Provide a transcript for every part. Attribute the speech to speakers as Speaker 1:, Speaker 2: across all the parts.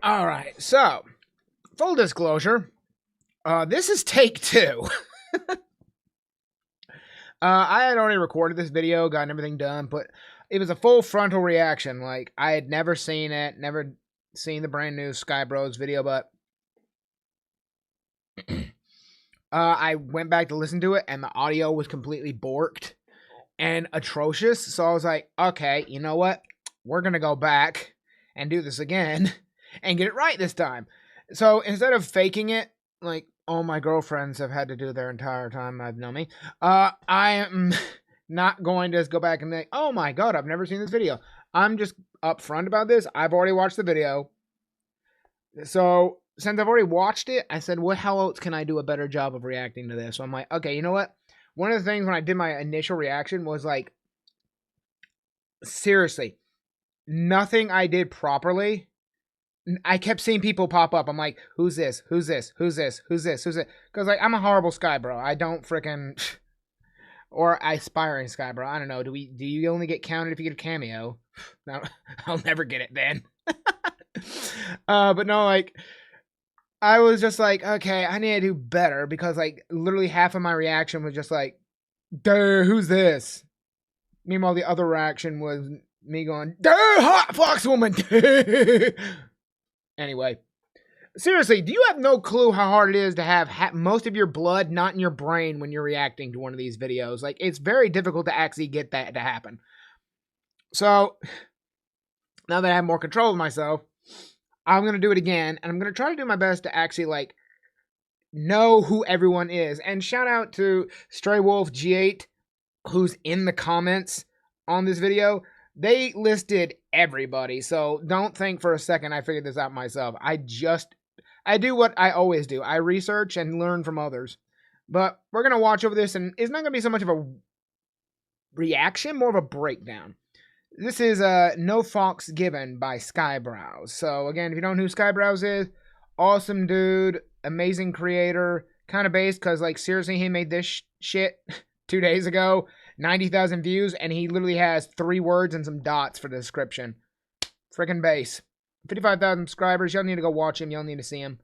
Speaker 1: All right, so full disclosure, this is take 2. I had already recorded this video, gotten everything done, but it was a full frontal reaction. Like, I had never seen it, never seen the brand new Skyebrows video, but I went back to listen to it, and the audio was completely borked and atrocious. So I was like, okay, you know what? We're going to go back and do this again and get it right this time. So instead of faking it, like all my girlfriends have had to do their entire time I've known me, I am not going to just go back and think, oh my god, I've never seen this video. I'm just upfront about this. I've already watched the video. So since I've already watched it, I said, what, how else can I do a better job of reacting to this? So I'm like, okay, you know what? One of the things when I did my initial reaction was like, seriously, nothing I did properly. I kept seeing people pop up. I'm like, who's this? Who's this? Who's this? Who's this? Who's it? Because like, I'm a horrible Skyebrow. I don't freaking, or aspiring Skyebrow. I don't know. Do you only get counted if you get a cameo? No, I'll never get it then. But no, like, I was just like, okay, I need to do better, because like literally half of my reaction was just like, duh, who's this? Meanwhile, the other reaction was me going, duh, hot fox woman. Anyway, seriously, do you have no clue how hard it is to have most of your blood not in your brain when you're reacting to one of these videos? Like, it's very difficult to actually get that to happen. So, now that I have more control of myself, I'm going to do it again, and I'm going to try to do my best to actually, like, know who everyone is. And shout out to Stray Wolf G8, who's in the comments on this video. They listed everybody, so don't think for a second I figured this out myself. I do what I always do. I research and learn from others. But we're going to watch over this, and it's not going to be so much of a reaction, more of a breakdown. This is No Fox Given by Skyebrow. So again, if you don't know who Skyebrow is, awesome dude, amazing creator, kind of based, because like seriously, he made this shit 2 days ago, 90,000 views, and he literally has 3 words and some dots for the description. Freaking base. 55,000 subscribers. Y'all need to go watch him. Y'all need to see him.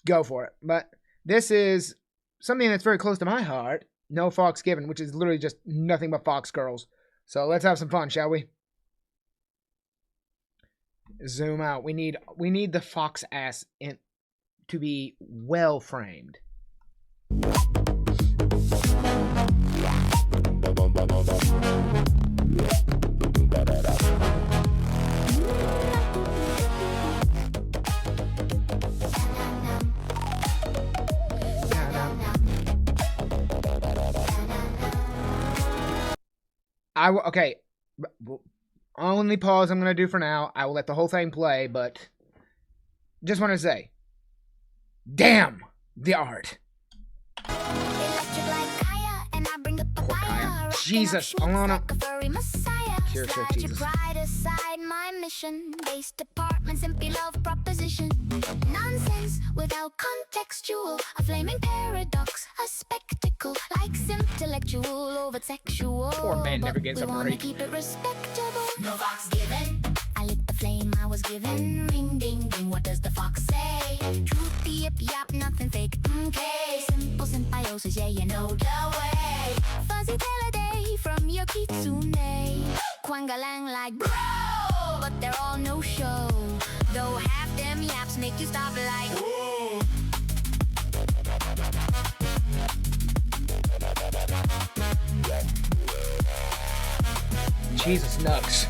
Speaker 1: Go for it. But this is something that's very close to my heart. No Fox Given, which is literally just nothing but Fox girls. So let's have some fun, shall we? Zoom out. We need the fox ass in to be well framed. Okay, only pause I'm going to do for now. I will let the whole thing play, but just want to say, damn the art. Jesus, Alana. Sure, Jesus. My mission, base department, simply love proposition. Nonsense without contextual, a flaming paradox, a spectacle, like intellectual over sexual. Poor man never gets a break. Keep it respectable. No fox given. I lit the flame I was given. Ring ding ding, what does the fox say? Truth, yip yap, nothing fake. Okay, simple symbiosis, yeah, you know the way. Fuzzy tail a day from your kitsune. Quangalang like bro, but they're all no show. Though half them yaps make you stop like whoa. Jesus nuts.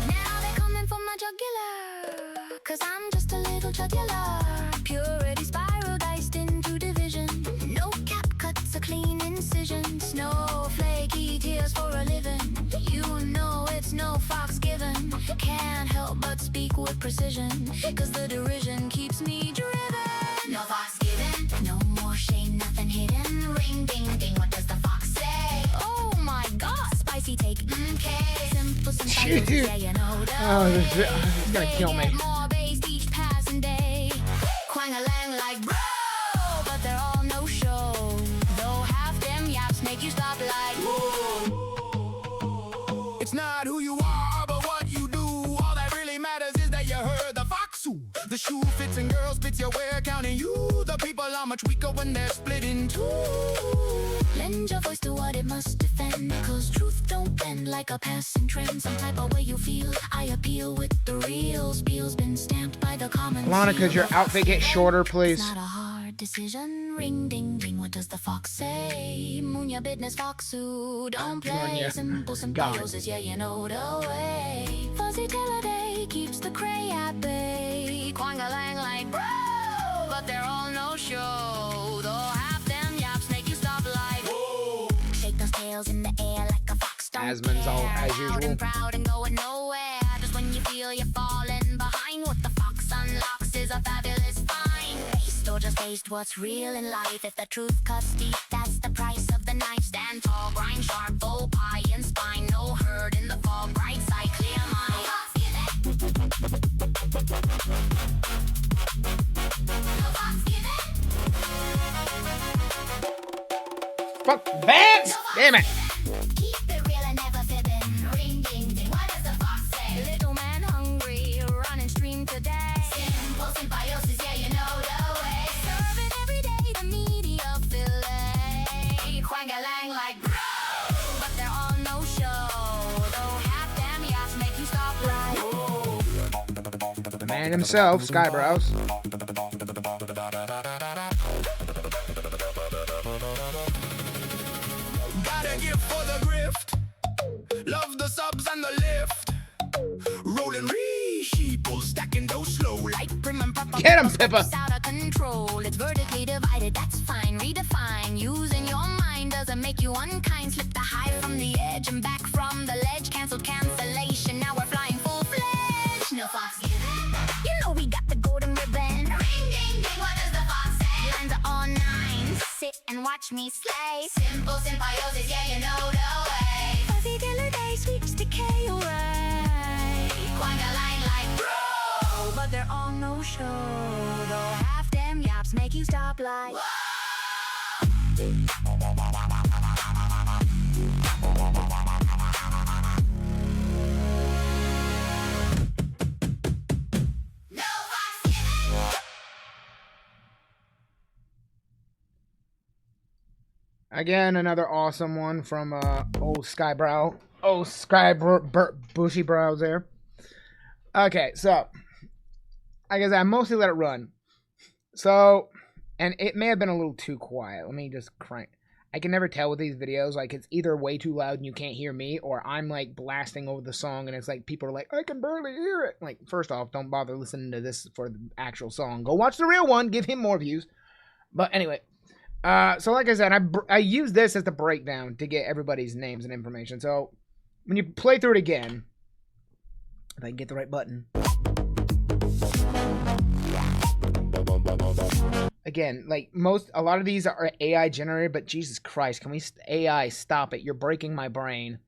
Speaker 1: Now they're coming for my jugular, cause I'm just a little jugular. Purity spiral diced into division. No cap cuts, a clean incision. Snowflakey tears for a living. You know it's no fox given. Can't help but speak with precision, cause the derision keeps me driven. No fox given, no more shame, nothing hidden. Ring ding ding, what does the fox say? Oh my god, spicy take. Okay, simple symbiosis, yeah, you know the way. He's gonna kill me. More based each passing day. Quang-a-lang like bro, but they're all no show. Though half them yaps make you stop like whoa. It's not who you are, but what you do. All that really matters is that you heard the fox.
Speaker 2: the shoe fits and girls bits you wear, counting you. The people are much weaker when they're split in two. Lend your voice to what it must defend, cause truth don't bend like a passing trend. Some type of way you feel, I appeal with the real spiel's been stamped by the common.
Speaker 1: Alana, could your outfit get shorter, please?
Speaker 2: It's not a hard decision. Ring ding ding, what does the fox say? Moon your business, fox who don't play. Simple symbiosis, yeah, you know the way. Fuzzy till a day keeps the cray at bay. Quang-a-lang like bro, but they're all no show. Though half them yaps make you stop like whoa. Shake those tails in the air like a fox.
Speaker 1: Asmon's all as usual.
Speaker 2: And proud and going nowhere. Just when you feel you're falling behind, what the fox unlocks is a fabulous find. Based or just based what's real in life. If the truth cuts deep, that's the price of the knife. Stand tall, grind sharp, bow pie and spine. No hurt in the fog, bright side, clear mind.
Speaker 1: Fuck Vance! Damn it!
Speaker 2: Keep it real and never fibbing. Ring ding ding, what does the fox say? Little man hungry, running stream today. Simple symbiosis, yeah, you know the way. Serving every day the media fillet. Quang-a-lang like bro, but they're all no show. Though half them yaps make you stop like
Speaker 1: The man himself, Skyebrows.
Speaker 2: Gotta give for the grift. Love the subs and the lift. Rolling re-sheeple, stacking those slow like prim and proper.
Speaker 1: Get him, Pippa!
Speaker 2: It's out of control. It's vertically divided, that's fine. Redefine. Using your mind doesn't make you unkind. Slip the high from the edge and back from the ledge. Cancelled cancellation. Now we're flying full-fledged. No fox given. You know we got the golden ribbon. Ring ding ding, what does the fox say? Lines are all nines. Sit and watch me slay. Simple symbiosis, yeah, you know the way. Fuzzy killer day sweeps decay away. Quang-a-lang like bro, but they're all no show. Though half them yaps make you stop like
Speaker 1: Again, another awesome one from old Skyebrow. Oh, Bushy Brows there. Okay, so I guess I mostly let it run. So, and it may have been a little too quiet. Let me just crank. I can never tell with these videos. Like, it's either way too loud and you can't hear me, or I'm like blasting over the song and it's like people are like, I can barely hear it. Like, first off, don't bother listening to this for the actual song. Go watch the real one. Give him more views. But anyway. So like I said, I use this as the breakdown to get everybody's names and information. So when you play through it again, if I can get the right button. Again, like a lot of these are AI generated, but Jesus Christ, can we AI stop it? You're breaking my brain.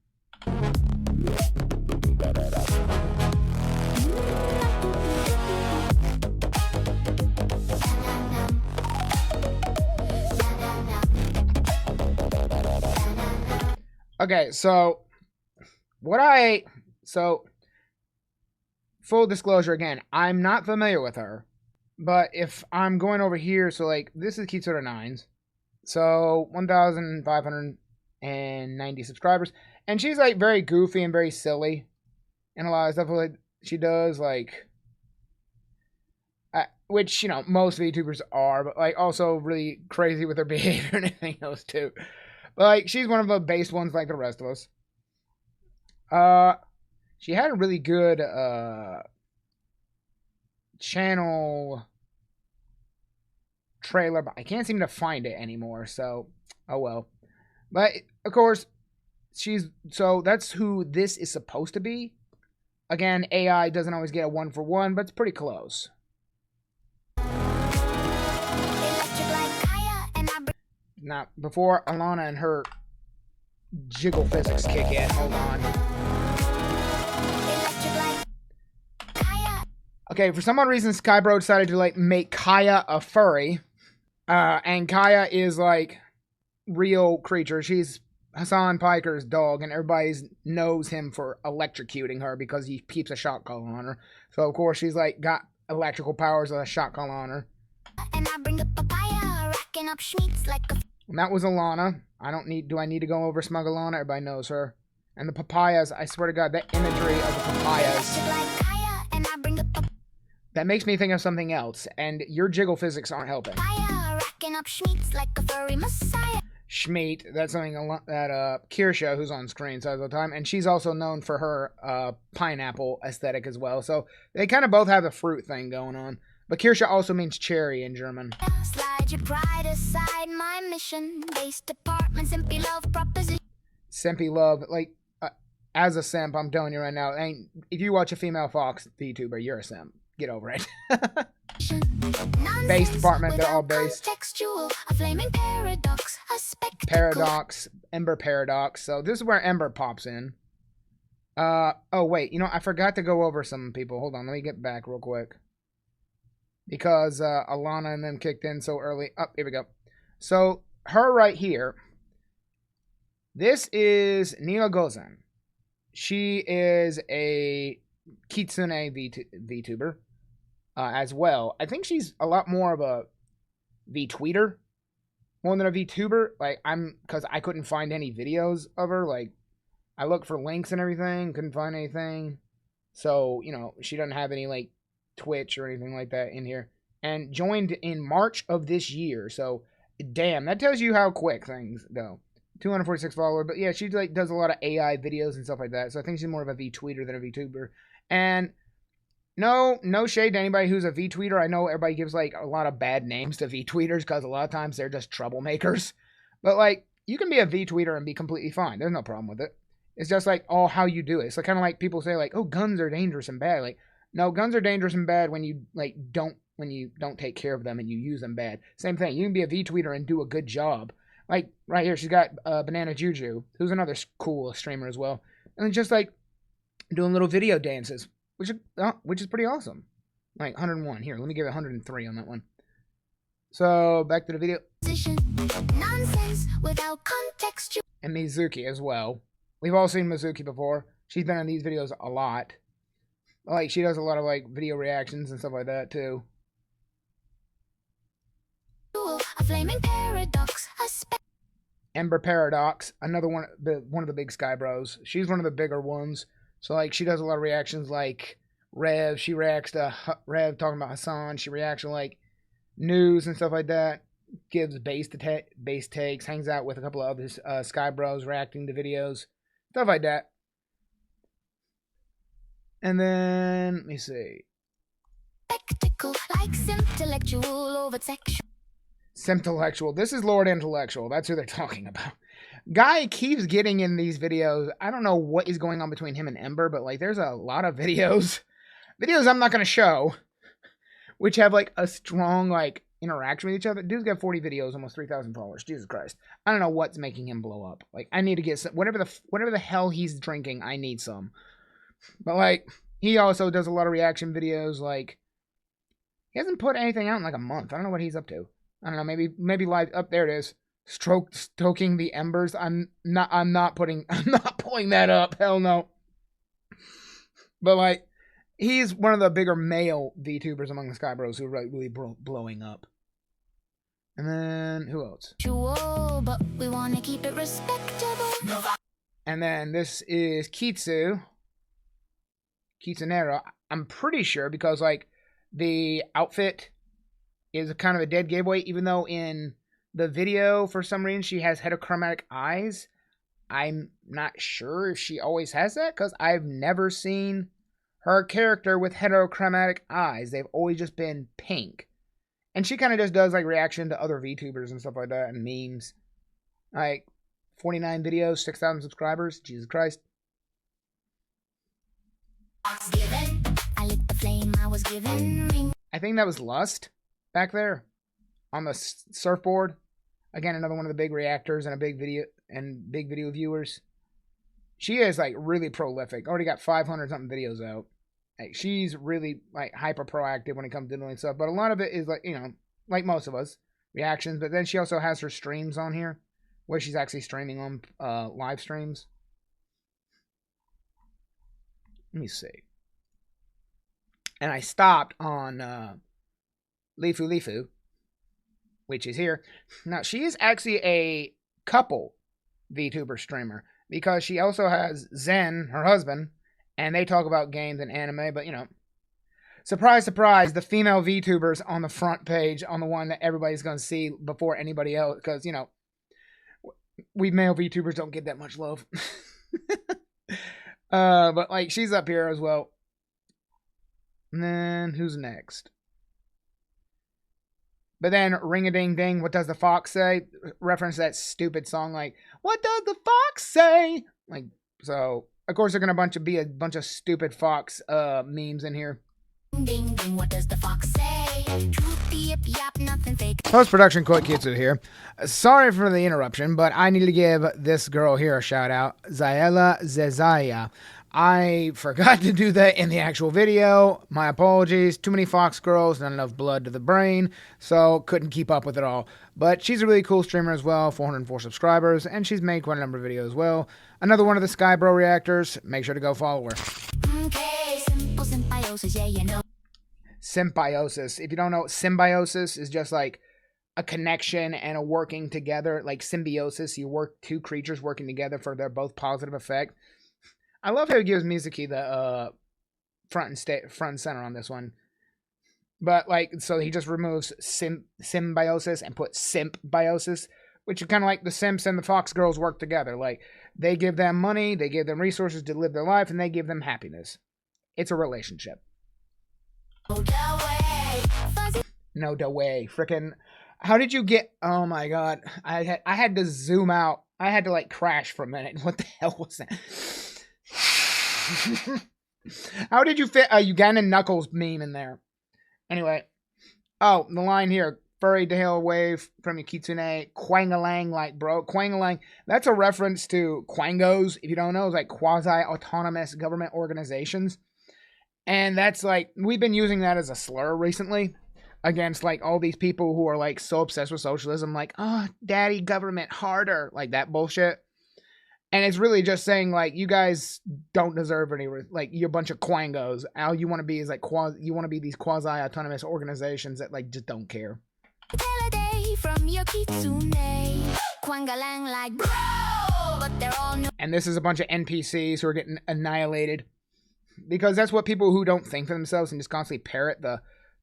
Speaker 1: Okay, so full disclosure again, I'm not familiar with her, but if I'm going over here, so like this is Keeps Out of Nines, so 1,590 subscribers, and she's like very goofy and very silly, and a lot of stuff like she does, like, which, you know, most VTubers are, but like also really crazy with her behavior and everything else too. Like, she's one of the base ones like the rest of us. She had a really good channel trailer, but I can't seem to find it anymore, so oh well. But of course, so that's who this is supposed to be. Again, AI doesn't always get a 1-for-1, but it's pretty close. Now, before Alana and her jiggle physics kick in, hold on. Okay, for some odd reason, Skyebrow decided to, like, make Kaya a furry. And Kaya is, like, real creature. She's Hassan Piker's dog, and everybody knows him for electrocuting her because he keeps a shot collar on her. So, of course, she's, like, got electrical powers of a shotgun on her.
Speaker 2: And I bring the papaya, racking up schmeats like a
Speaker 1: And that was Alana. Do I need to go over smug Alana? Everybody knows her. And the papayas, I swear to God, that imagery of the papayas.
Speaker 2: like Kaya, and I bring the
Speaker 1: That makes me think of something else. And your jiggle physics aren't helping.
Speaker 2: papaya, racking up schmeats like a furry messiah.
Speaker 1: Schmeat, that's something that Kirsha, who's on screen, says all the time. And she's also known for her pineapple aesthetic as well. So they kind of both have the fruit thing going on. But Kirsha also means cherry in German.
Speaker 2: Slide your pride aside, my mission. Base department, simply love proposition.
Speaker 1: Simpy love, like, as a simp, I'm telling you right now, if you watch a female Fox VTuber, you're a simp. Get over it. Base department, they're all based.
Speaker 2: Textual, a flaming paradox, a spectacle.
Speaker 1: Paradox, Ember Paradox. So this is where Ember pops in. Oh wait, I forgot to go over some people. Hold on, let me get back real quick. Because Alana and them kicked in so early. Oh, here we go. So her right here. This is Nina Gozen. She is a Kitsune VTuber as well. I think she's a lot more of a VTweeter more than a VTuber. Like, because I couldn't find any videos of her. Like, I looked for links and everything, couldn't find anything. So, she doesn't have any, like, Twitch or anything like that in here. And joined in March of this year. So, damn, that tells you how quick things go. 246 followers, but yeah, she like does a lot of AI videos and stuff like that. So I think she's more of a VTweeter than a VTuber. And no shade to anybody who's a VTweeter. I know everybody gives like a lot of bad names to VTweeters because a lot of times they're just troublemakers. But like, you can be a VTweeter and be completely fine. There's no problem with it. It's just like all how you do it. It's like kind of like people say like, oh, guns are dangerous and bad. Like, no, guns are dangerous and bad when you don't take care of them and you use them bad. Same thing. You can be a VTweeter and do a good job. Like, right here, she's got Banana Juju, who's another cool streamer as well. And just, like, doing little video dances, which is pretty awesome. Like, 101. Here, let me give it 103 on that one. So, back to the video.
Speaker 2: Nonsense without context.
Speaker 1: And Mizuki as well. We've all seen Mizuki before. She's been in these videos a lot. Like, she does a lot of, like, video reactions and stuff like that, too.
Speaker 2: A flaming paradox,
Speaker 1: Ember Paradox, another one of the big Skybrows. She's one of the bigger ones. So like she does a lot of reactions like Rev. She reacts to Rev talking about Hassan. She reacts to like news and stuff like that. Gives base takes. Hangs out with a couple of other Skybros reacting to videos. Stuff like that. And then let me see.
Speaker 2: spectacle, like intellectual over sexual.
Speaker 1: Simptelectual. This is Lord Intellectual. That's who they're talking about. Guy keeps getting in these videos. I don't know what is going on between him and Ember, but like there's a lot of videos I'm not going to show, which have like a strong like interaction with each other. Dude's got 40 videos, almost 3,000 followers. Jesus Christ. I don't know what's making him blow up. Like I need to get some, whatever the hell he's drinking, I need some. But like he also does a lot of reaction videos. Like he hasn't put anything out in like a month. I don't know what he's up to. I don't know, maybe live up there it is. Stoking the embers. I'm not pulling that up. Hell no. But like he's one of the bigger male VTubers among the Skybros who are really blowing up. And then who else?
Speaker 2: But we want to keep it respectable.
Speaker 1: And then this is Kitsunera. I'm pretty sure because like the outfit is kind of a dead giveaway, even though in the video for some reason she has heterochromatic eyes. I'm not sure if she always has that because I've never seen her character with heterochromatic eyes. They've always just been pink. And she kind of just does like reaction to other VTubers and stuff like that and memes. Like 49 videos, 6,000 subscribers. Jesus Christ.
Speaker 2: I lit the flame I was given.
Speaker 1: I think that was Lust back there on the surfboard. Again, another one of the big reactors and big video viewers. She is like really prolific. Already got 500 something videos out. Like she's really like hyper proactive when it comes to doing stuff. But a lot of it is like, like most of us, reactions. But then she also has her streams on here where she's actually streaming on live streams. Let me see. And I stopped on Lifu, which is here. Now, she is actually a couple VTuber streamer because she also has Zen, her husband, and they talk about games and anime, but you know, surprise, surprise, the female VTubers on the front page, on the one that everybody's going to see before anybody else, because, you know, we male VTubers don't get that much love. But, like, she's up here as well. And then, who's next? But then, ring-a-ding-ding, what does the fox say? Reference that stupid song, like, what does the fox say? Like, so, of course, they're going to be a bunch of stupid fox memes in here.
Speaker 2: Ding, ding, what does the fox say? Truth, yip, yap, nothing fake.
Speaker 1: Post-production Quote Kitsu here. Sorry for the interruption, but I need to give this girl here a shout out. Zaela Zezaya. I forgot to do that in the actual video. My apologies. Too many fox girls, not enough blood to the brain, so couldn't keep up with it all. But she's a really cool streamer as well, 404 subscribers, and she's made quite a number of videos as well. Another one of the Skyebrow reactors. Make sure to go follow her.
Speaker 2: Okay, simple symbiosis, yeah, you know.
Speaker 1: Symbiosis. If you don't know, symbiosis is just like a connection and a working together. Like symbiosis, you work two creatures working together for their both positive effect. I love how he gives Mizuki the front and center on this one. But like, so he just removes symbiosis and puts symbiosis, which is kind of like the Simps and the Fox girls work together. Like, they give them money, they give them resources to live their life, and they give them happiness. It's a relationship. No da way. Frickin'. How did you get... Oh my god. I had to zoom out. I had to like crash for a minute. What the hell was that? How did you fit a Ugandan Knuckles meme in there? Anyway. Oh, the line here. Furry tail away from your kitsune. Quangalang like bro. Quangalang. That's a reference to Quangos. If you don't know, it's like quasi-autonomous government organizations. And that's like, we've been using that as a slur recently against like all these people who are like so obsessed with socialism, like, oh, daddy government harder, like that bullshit. And it's really just saying like, you guys don't deserve any, like, you're a bunch of quangos. All you want to be is like, you want to be these quasi-autonomous organizations that like just don't care.
Speaker 2: From your kitsune, quangalang like bro, but they're all new.
Speaker 1: And this is a bunch of NPCs who are getting annihilated. Because that's what people who don't think for themselves and just constantly parrot the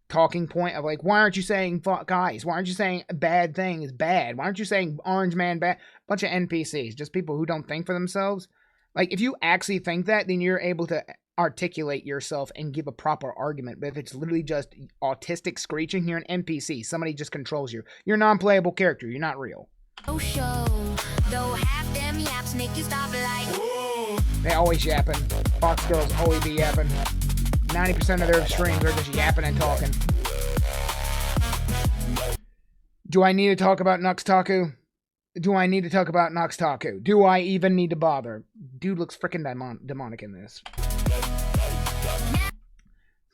Speaker 1: talking point of like, why aren't you saying fuck guys? Why aren't you saying bad thing is bad? Why aren't you saying orange man bad? Bunch of NPCs, just people who don't think for themselves. Like, if you actually think that, then you're able to articulate yourself and give a proper argument. But if it's literally just autistic screeching, you're an NPC. Somebody just controls you. You're a non-playable character. You're not real.
Speaker 2: Oh, show. Though half them yaps make you stop like.
Speaker 1: They always yapping. Fox girls always be yapping. 90% of their streams are just yapping and talking. Do I need to talk about Nuxtaku? Do I need to talk about Nuxtaku? Do I even need to bother? Dude looks freaking demonic in this.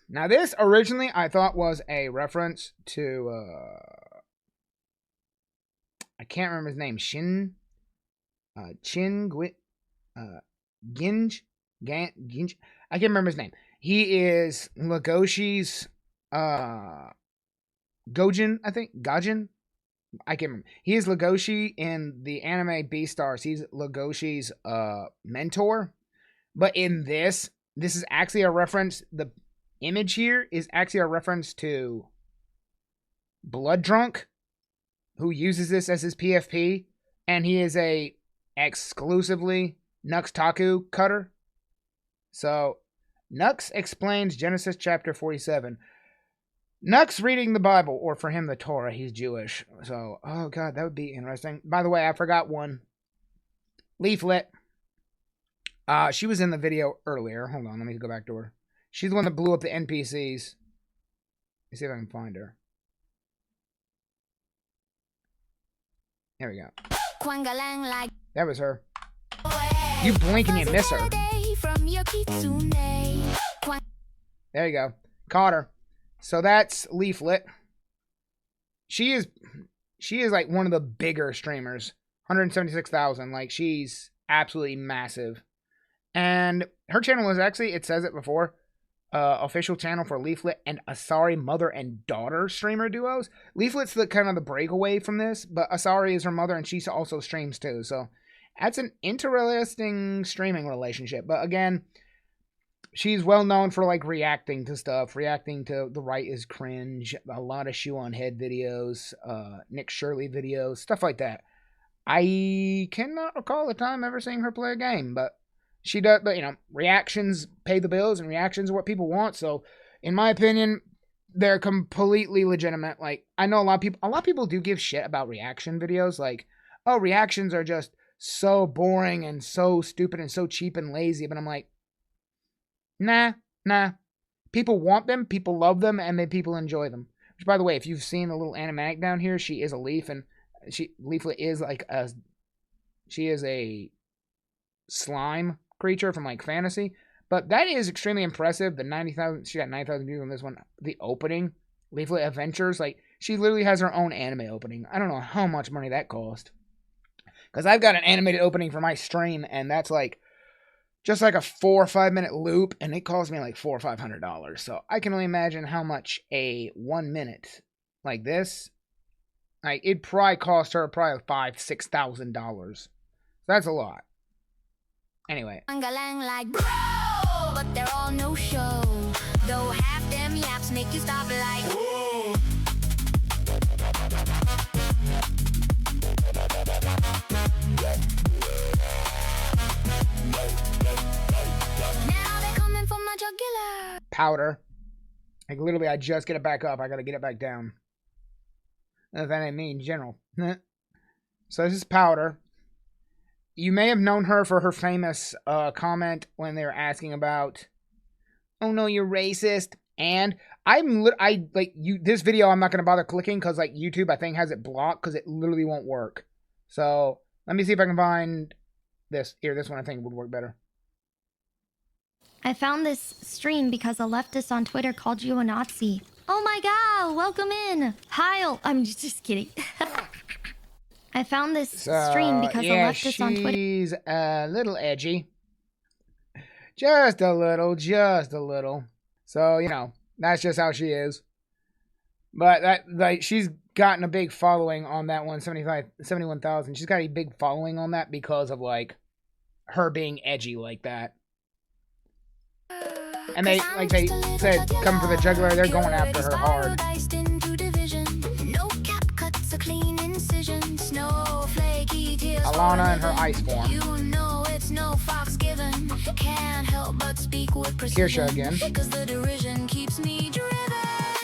Speaker 1: Now this originally I thought was a reference to I can't remember his name. Ginge. I can't remember his name. He is Legoshi's Gojin, I think. Gajin? I can't remember. He is Legoshi in the anime Beastars. He's Legoshi's mentor. But in this is actually a reference. The image here is actually a reference to Blood Drunk, who uses this as his PFP, and he is a exclusively Nuxtaku cutter. So, Nux explains Genesis chapter 47. Nux reading the Bible, or for him the Torah, he's Jewish. So, oh god, that would be interesting. By the way, I forgot one. Leaflet. She was in the video earlier. Hold on, let me go back to her. She's the one that blew up the NPCs. Let's see if I can find her. There we go. That was her. You blink and you miss her. There you go. Caught her. So that's Leaflet. She is like one of the bigger streamers. 176,000. Like, she's absolutely massive. And her channel is actually, it says it before, official channel for Leaflet and Asari mother and daughter streamer duos. Leaflet's the kind of the breakaway from this, but Asari is her mother and she also streams too. So that's an interesting streaming relationship. But again, she's well known for like reacting to stuff, reacting to The Right is Cringe, a lot of Shoe on Head videos, Nick Shirley videos, stuff like that. I cannot recall a time ever seeing her play a game, but she does. But you know, reactions pay the bills, and reactions are what people want. So, in my opinion, they're completely legitimate. Like, I know a lot of people do give shit about reaction videos. Like, oh, reactions are just so boring and so stupid and so cheap and lazy. But I'm like, nah. People want them, people love them, and then people enjoy them. Which, by the way, if you've seen the little animatic down here, she is a leaf, and Leaflet is like she is a slime creature from like fantasy. But that is extremely impressive. The 90,000, she got 9,000 views on this one. The opening, Leaflet Adventures, like she literally has her own anime opening. I don't know how much money that cost, because I've got an animated opening for my stream, and that's like just like a 4 or 5 minute loop, and it cost me like $400 or $500. So I can only imagine how much a 1 minute like this, like it probably cost her probably $5,000-$6,000. That's a lot. Anyway.
Speaker 2: Like, bro, but they're all no show. Though half them yaps make you stop like, whoa. Now they're coming for my jugular.
Speaker 1: Powder. Like literally, I just get it back up. I gotta get it back down. That ain't me in general. So this is Powder. You may have known her for her famous comment when they were asking about, "Oh no, you're racist." And this video I'm not gonna bother clicking because like YouTube I think has it blocked because it literally won't work. So let me see if I can find this. Here, this one I think would work better.
Speaker 3: I found this stream because a leftist on Twitter called you a Nazi. Oh my god, welcome in. Heil. I'm just kidding. I found this stream because a leftist on Twitter.
Speaker 1: She's a little edgy. Just a little. So, you know, that's just how she is. But that, like, she's gotten a big following on that one, 71,000. She's got a big following on that because of, like, her being edgy like that. And they said, coming for the jugular, they're going after her hard. Alana and her ice form.
Speaker 2: You know it's no fox given. Can't help but speak with precision.
Speaker 1: Kirsha again.
Speaker 2: Because the derision keeps me driven.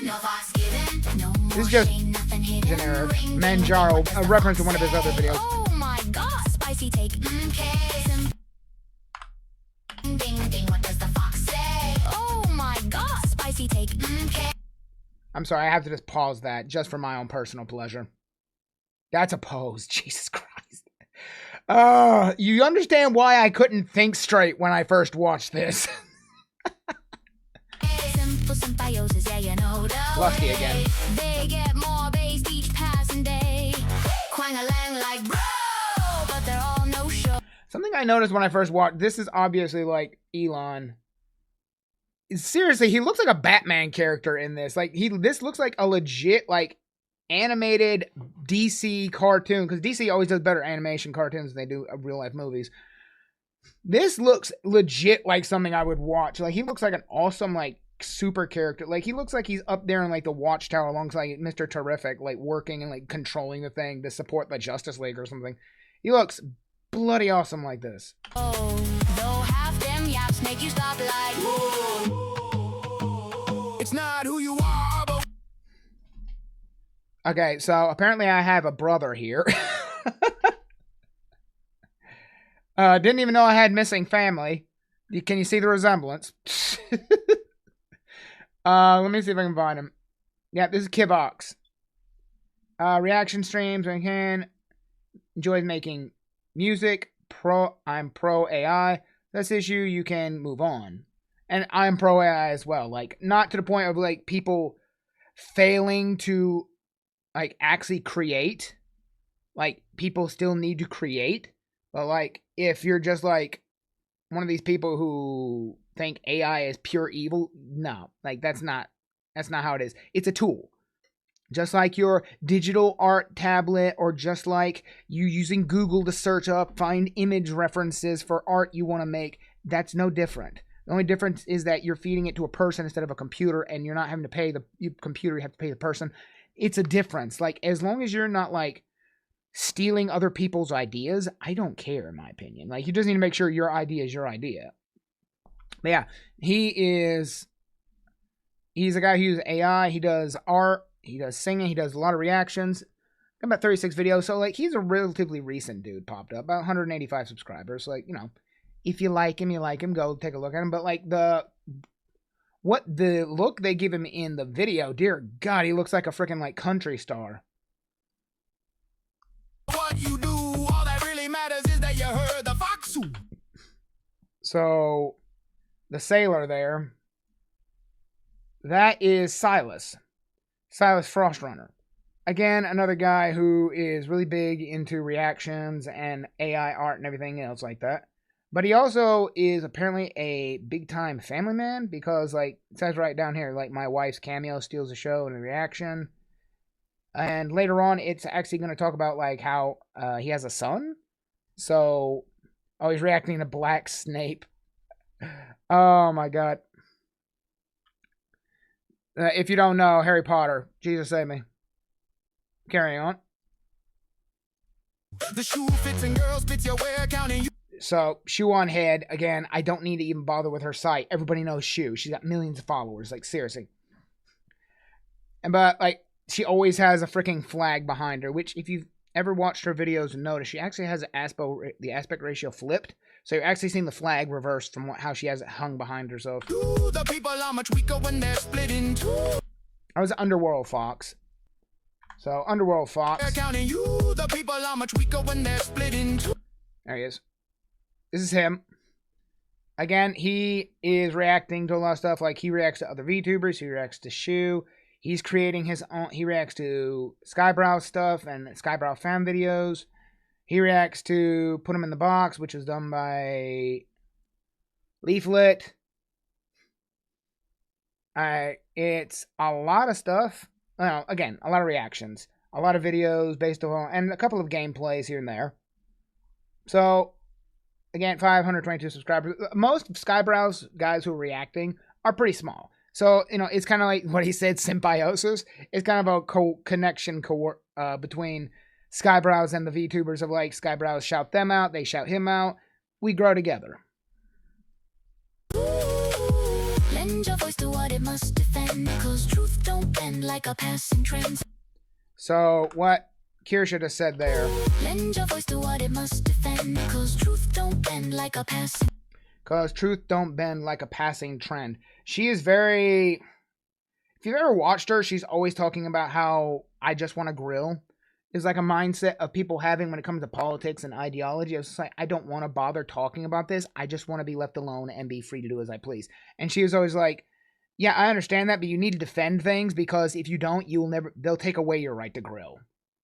Speaker 2: No fox given. No
Speaker 1: this is just generic. Manjaro, a reference to one of his other videos.
Speaker 2: Oh my god, spicy take. Ding ding, what does the fox say? Oh my god, spicy take.
Speaker 1: I'm sorry, I have to just pause that just for my own personal pleasure. That's a pose. Jesus Christ. You understand why I couldn't think straight when I first watched this. Lusty again.
Speaker 2: They get more based each passing day. Quang-a-lang like bro, but they're all no show.
Speaker 1: Something I noticed when I first watched, this is obviously like Elon. Seriously, he looks like a Batman character in this. Like this looks like a legit like animated DC cartoon, because DC always does better animation cartoons than they do real life movies. This looks legit like something I would watch. Like he looks like an awesome like super character. Like he looks like he's up there in like the Watchtower alongside Mr. Terrific, like working and like controlling the thing to support the Justice League or something. He looks bloody awesome like this.
Speaker 2: Oh, though half them yaps make you stop like, whoa. It's not who you are, but
Speaker 1: okay, so apparently I have a brother here. Didn't even know I had missing family. Can you see the resemblance? Let me see if I can find him. Yeah, this is Kivox. Reaction streams when I can. Enjoys making music. I'm pro AI. This issue, you can move on. And I'm pro AI as well. Like, not to the point of like people failing to like actually create. Like people still need to create, but like if you're just like one of these people who think AI is pure evil. No, like that's not how it is. It's a tool. Just like your digital art tablet, or just like you using Google to search up, find image references for art you want to make, that's no different. The only difference is that you're feeding it to a person instead of a computer, and you're not having to pay the computer, you have to pay the person. It's a difference. Like, as long as you're not like stealing other people's ideas, I don't care, in my opinion. Like, you just need to make sure your idea is your idea. But yeah, he's a guy who uses AI. He does art. He does singing. He does a lot of reactions. Got about 36 videos. So, like, he's a relatively recent dude, popped up. About 185 subscribers. Like, you know, if you like him, go take a look at him. But, like, the look they give him in the video, dear God, he looks like a freaking, like, country star.
Speaker 2: What you do, all that really matters is that you heard the fox.
Speaker 1: So, the sailor there, that is Silas Frostrunner. Again, another guy who is really big into reactions and AI art and everything else like that. But he also is apparently a big-time family man, because, like, it says right down here, like, my wife's cameo steals the show in a reaction. And later on, it's actually going to talk about, like, how he has a son. So, he's reacting to Black Snape. Oh, my God. If you don't know, Harry Potter, Jesus save me. Carry on.
Speaker 2: The shoe fits and girls fits your wear counting you.
Speaker 1: So, Shoe on Head, again, I don't need to even bother with her site. Everybody knows Shoe. She's got millions of followers, like, seriously. But, like, she always has a freaking flag behind her, which, if you've ever watched her videos and noticed, she actually has the aspect ratio flipped. So you're actually seeing the flag reversed from how she has it hung behind herself.
Speaker 2: The people are much weaker when they're split in two.
Speaker 1: I was Underworld Fox. So, Underworld Fox.
Speaker 2: They're counting you. The people are much weaker when they're split in two.
Speaker 1: There he is. This is him. Again, he is reacting to a lot of stuff. Like, he reacts to other VTubers. He reacts to Shoe. He's creating his own. He reacts to Skyebrow stuff and Skyebrow fan videos. He reacts to Put Him in the Box, which was done by Leaflet. It's a lot of stuff. Well, again, a lot of reactions. A lot of videos based on, and a couple of gameplays here and there. So, again, 522 subscribers. Most Skybrow's guys who are reacting are pretty small. So, you know, it's kind of like what he said, symbiosis. It's kind of a connection between Skyebrows and the VTubers of, like, Skyebrows shout them out, they shout him out. We grow together.
Speaker 2: Lend your voice to what it must defend, 'cause truth don't bend like a passing trend.
Speaker 1: So, what Kirsha just said there.
Speaker 2: Lend your voice to what it must defend, 'cause truth don't bend like a passing.
Speaker 1: Because truth don't bend like a passing trend. She is very... If you've ever watched her, she's always talking about how I just want to grill. It's like a mindset of people having when it comes to politics and ideology. It's just like, I don't want to bother talking about this. I just want to be left alone and be free to do as I please. And she was always like, yeah, I understand that, but you need to defend things, because if you don't, they'll take away your right to grill.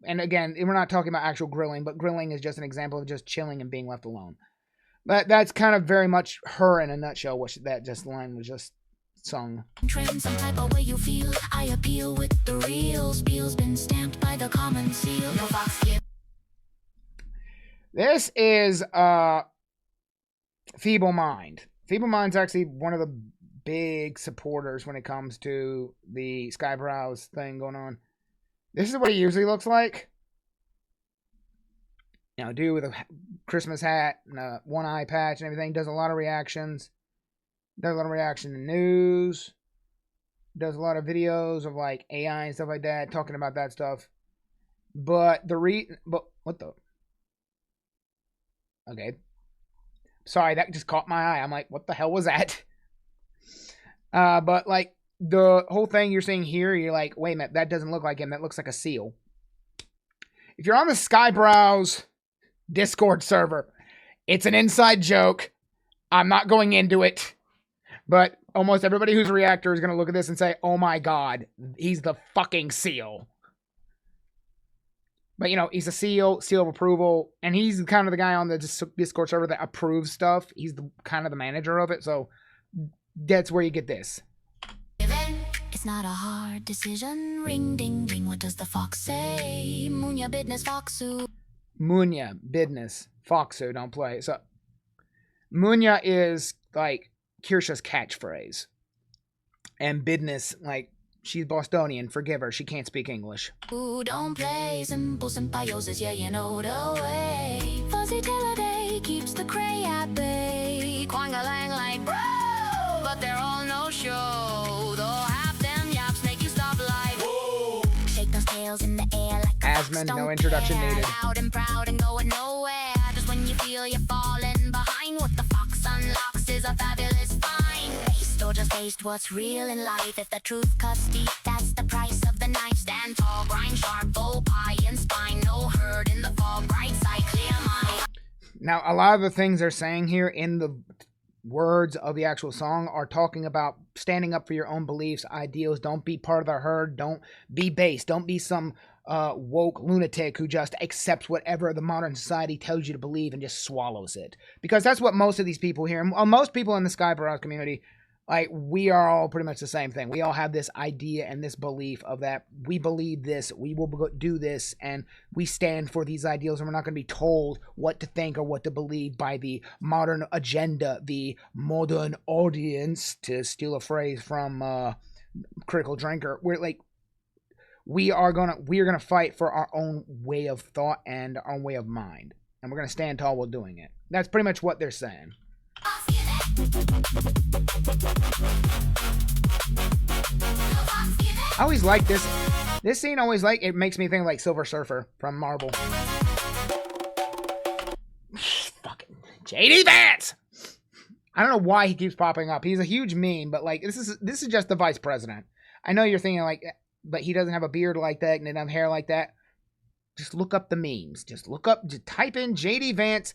Speaker 1: And again, we're not talking about actual grilling, but grilling is just an example of just chilling and being left alone. But that's kind of very much her in a nutshell, that line was just sung.
Speaker 2: Trend some type of way you feel. I appeal with the real spiel's been stamped by the common seal. No fox here.
Speaker 1: This is Feeble Mind. Feeble Mind's actually one of the big supporters when it comes to the Skyebrows thing going on. This is what he usually looks like. You know, dude with a Christmas hat and a one eye patch and everything. Does a lot of reactions. Does a lot of reaction to news. Does a lot of videos of, like, AI and stuff like that, talking about that stuff. But what the? Okay. Sorry, that just caught my eye. I'm like, what the hell was that? But, like, the whole thing you're seeing here, you're like, wait a minute, that doesn't look like him. That looks like a seal. If you're on the Skyebrows Discord server, it's an inside joke. I'm not going into it. But almost everybody who's a reactor is going to look at this and say, oh my God, he's the fucking seal. But, you know, he's a seal of approval, and he's kind of the guy on the Discord server that approves stuff. He's kind of the manager of it, so that's where you get this.
Speaker 2: It's not a hard decision. Ring, ding, ding. What does the fox say? Munya business, foxu.
Speaker 1: Munya business, foxu. Don't play. So Munya is like Kirsha's catchphrase, and business, like, she's Bostonian. Forgive her. She can't speak English.
Speaker 2: Ooh, don't play simple symbiosis. Yeah, you know the way. Fuzzy till a day keeps the cray at bay. Quang-a-lang like bro, but they're all no show. Though half them yaps make you stop like whoa. Shake those tails in the air like
Speaker 1: Asmon, no introduction needed.
Speaker 2: Loud and proud and going nowhere. Just when you feel you're falling behind, what the fox unlocks is a fabulous find. Faced or just faced what's real in life. If the truth cuts deep, that's the price of the knife. Stand tall, grind sharp, bow, pie, and spine. No hurt in the fog, bright side, clear mind.
Speaker 1: Now, a lot of the things they're saying here in the words of the actual song are talking about standing up for your own beliefs, ideals. Don't be part of the herd. Don't be base. Don't be some woke lunatic who just accepts whatever the modern society tells you to believe and just swallows it. Because that's what most of these people here, most people in the Skyebrow community, like, we are all pretty much the same thing. We all have this idea and this belief of that we believe this, we will do this, and we stand for these ideals, and we're not going to be told what to think or what to believe by the modern agenda, the modern audience, to steal a phrase from Critical Drinker. We are gonna fight for our own way of thought and our own way of mind, and we're gonna stand tall while doing it. That's pretty much what they're saying. I always like this. This scene always it makes me think like Silver Surfer from Marvel. Fucking JD Vance. I don't know why he keeps popping up. He's a huge meme, but like this is just the vice president. I know you're thinking like, but he doesn't have a beard like that and doesn't have hair like that. Just look up the memes. Just type in JD Vance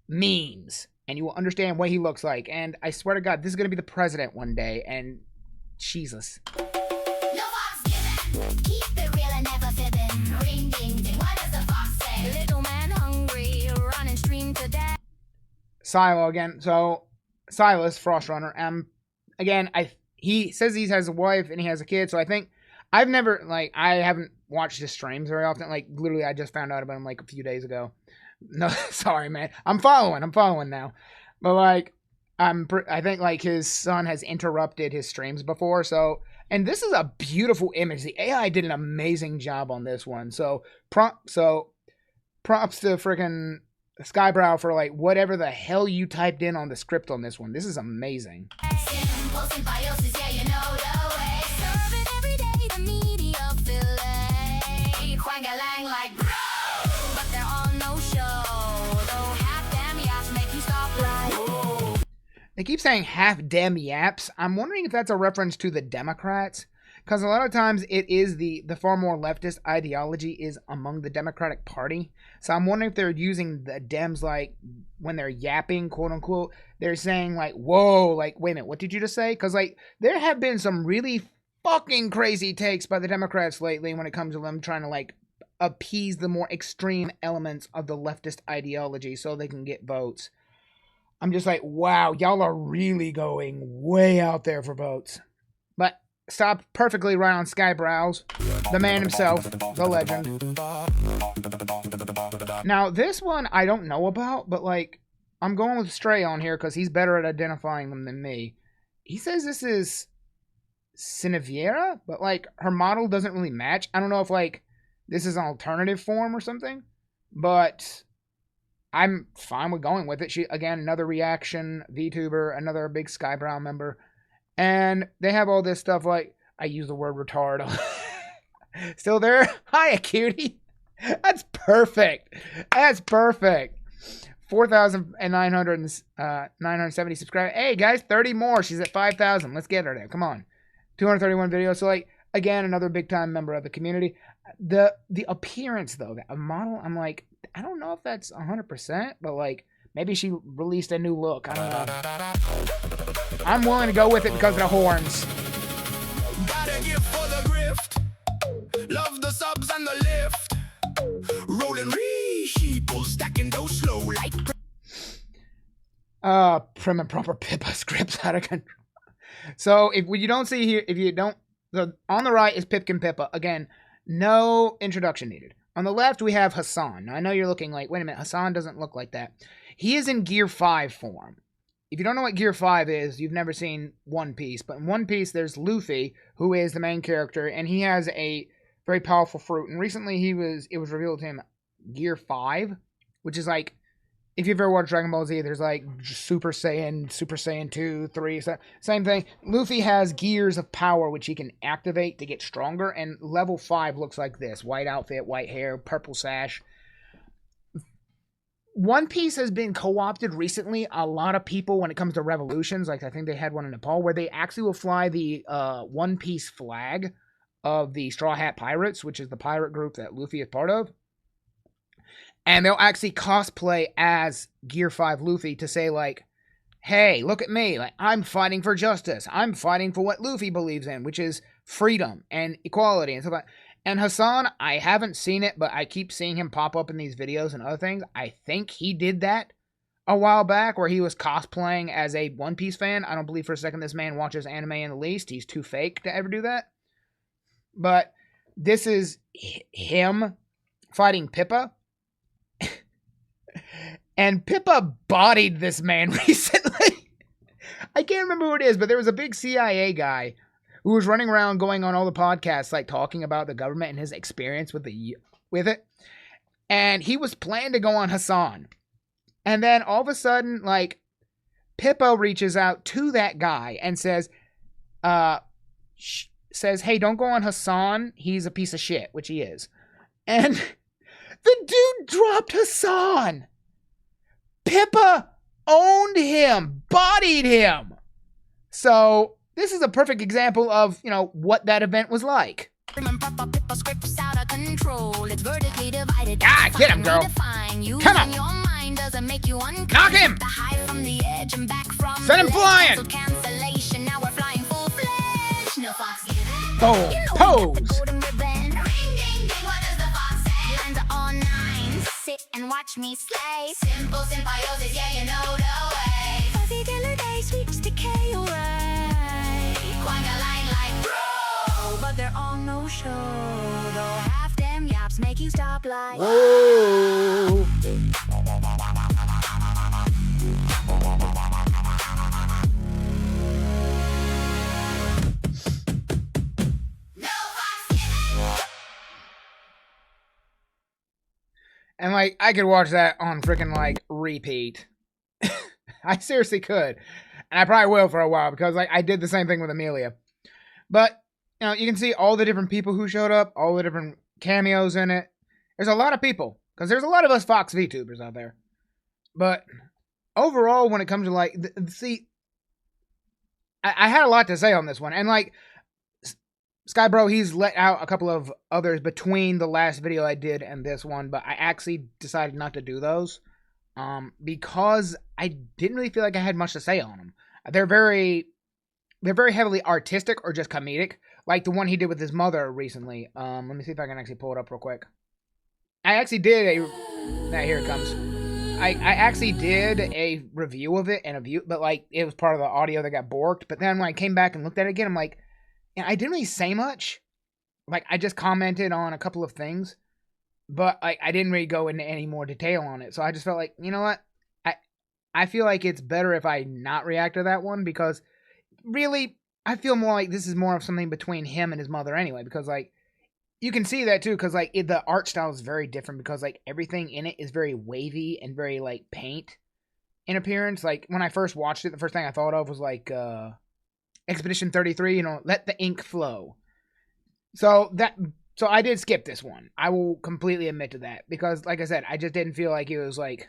Speaker 1: memes, and you will understand what he looks like. And I swear to God, this is going to be the president one day, and Jesus.
Speaker 2: No fox given. Keep it real and never fibbing. Ring, ding, ding. What does the fox say? Little man hungry, running stream to death.
Speaker 1: Silo again. So, Silas, Frostrunner. Again, he says he has a wife and he has a kid, so I think I haven't watched his streams very often. Like, literally, I just found out about him like a few days ago. No, sorry, man. I'm following now. But like, I think like his son has interrupted his streams before. So, and this is a beautiful image. The AI did an amazing job on this one. So props to freaking Skyebrow for like whatever the hell you typed in on the script on this one. This is amazing.
Speaker 2: Simple symbiosis, yeah, you know the way. Serve it every day, the media fillet. Quang-a-lang like bro, but they're on no show. Though half damn yaps make you stop like whoa.
Speaker 1: They keep saying half damn yaps. I'm wondering if that's a reference to the Democrats. Because a lot of times it is the far more leftist ideology is among the Democratic Party. So I'm wondering if they're using the Dems like when they're yapping, quote unquote, they're saying like, whoa, like, wait a minute, what did you just say? Because like there have been some really fucking crazy takes by the Democrats lately when it comes to them trying to like appease the more extreme elements of the leftist ideology so they can get votes. I'm just like, wow, y'all are really going way out there for votes. But stop perfectly right on Skyebrows, the man himself, the legend. Now, this one I don't know about, but like, I'm going with Stray on here because he's better at identifying them than me. He says this is Cineviera, but like, her model doesn't really match. I don't know if like, this is an alternative form or something, but I'm fine with going with it. She, again, another reaction VTuber, another big Skyebrow member. And they have all this stuff like, I use the word retard. Still there? Hiya, cutie. That's perfect. That's perfect. 4,970 subscribers. Hey, guys, 30 more. She's at 5,000. Let's get her there. Come on. 231 videos. So, like, again, another big-time member of the community. The appearance, though, that a model, I'm like, I don't know if that's 100%, but, like, maybe she released a new look. I don't know. I'm willing to go with it because of the horns.
Speaker 4: Gotta give for the grift. Love the subs and the lift.
Speaker 1: Prim and proper Pippa scripts out of control. So if you don't see here, on the right is Pipkin Pippa. Again, no introduction needed. On the left, we have Hassan. Now, I know you're looking like, wait a minute, Hassan doesn't look like that. He is in Gear 5 form. If you don't know what Gear 5 is, you've never seen One Piece. But in One Piece, there's Luffy, who is the main character, and he has a very powerful fruit. And recently, it was revealed to him Gear 5, which is like, if you've ever watched Dragon Ball Z, there's like Super Saiyan 2, 3, same thing. Luffy has gears of power which he can activate to get stronger, and level 5 looks like this. White outfit, white hair, purple sash. One Piece has been co-opted recently. A lot of people, when it comes to revolutions, like I think they had one in Nepal, where they actually will fly the One Piece flag of the Straw Hat Pirates, which is the pirate group that Luffy is part of. And they'll actually cosplay as Gear 5 Luffy to say, like, hey, look at me. Like, I'm fighting for justice. I'm fighting for what Luffy believes in, which is freedom and equality and stuff like that. And Hassan, I haven't seen it, but I keep seeing him pop up in these videos and other things. I think he did that a while back where he was cosplaying as a One Piece fan. I don't believe for a second this man watches anime in the least. He's too fake to ever do that. But this is him fighting Pippa. And Pippa bodied this man recently. I can't remember who it is, but there was a big CIA guy who was running around going on all the podcasts, like talking about the government and his experience with it. And he was planning to go on Hassan. And then all of a sudden, like, Pippa reaches out to that guy and says, hey, don't go on Hassan. He's a piece of shit, which he is. And the dude dropped Hassan. Pippa owned him, bodied him. So this is a perfect example of, what that event was like. Ah, get him, girl. Come on. Knock him. Send him flying. Boom. Pose.
Speaker 2: Sit and watch me slay. Simple symbiosis, yeah, you know the way. Fuzzy killer day sweeps decay away. Quanga line like bro, but they're all no show. Though half them yaps make you stop like.
Speaker 1: Whoa. And, like, I could watch that on freaking, like, repeat. I seriously could. And I probably will for a while because, like, I did the same thing with Amelia. But, you can see all the different people who showed up, all the different cameos in it. There's a lot of people because there's a lot of us Fox VTubers out there. But overall, when it comes to, like, I had a lot to say on this one. And, like, Skyebrow, he's let out a couple of others between the last video I did and this one, but I actually decided not to do those because I didn't really feel like I had much to say on them. They're very heavily artistic or just comedic, like the one he did with his mother recently. Let me see if I can actually pull it up real quick. I actually did here it comes. I actually did a review of it but like it was part of the audio that got borked. But then when I came back and looked at it again, I'm like, I didn't really say much. Like, I just commented on a couple of things. But, like, I didn't really go into any more detail on it. So I just felt like, you know what? I feel like it's better if I not react to that one. Because, really, I feel more like this is more of something between him and his mother anyway. Because, like, you can see that, too. Because, like, the art style is very different. Because, like, everything in it is very wavy and very, like, paint in appearance. Like, when I first watched it, the first thing I thought of was, like, Expedition 33, let the ink flow. So I did skip this one. I will completely admit to that. Because, like I said, I just didn't feel like it was, like,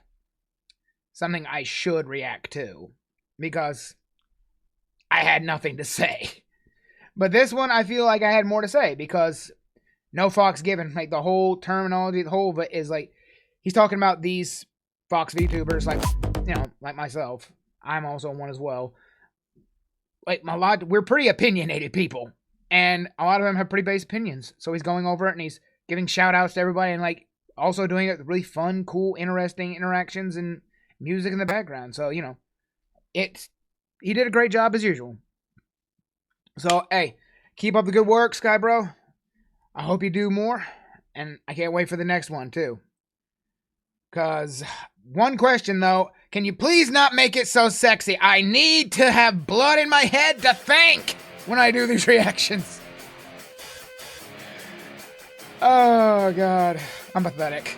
Speaker 1: something I should react to. Because I had nothing to say. But this one, I feel like I had more to say. Because no Fox given. Like, the whole terminology, the whole of it is, like, he's talking about these Fox VTubers, like, like myself. I'm also one as well. Like, we're pretty opinionated people. And a lot of them have pretty base opinions. So he's going over it and he's giving shout outs to everybody and, like, also doing it with really fun, cool, interesting interactions and music in the background. So, he did a great job as usual. So, hey, keep up the good work, Skyebrow. I hope you do more, and I can't wait for the next one, too. Because, one question, though, can you please not make it so sexy? I need to have blood in my head to think when I do these reactions. Oh, God. I'm pathetic.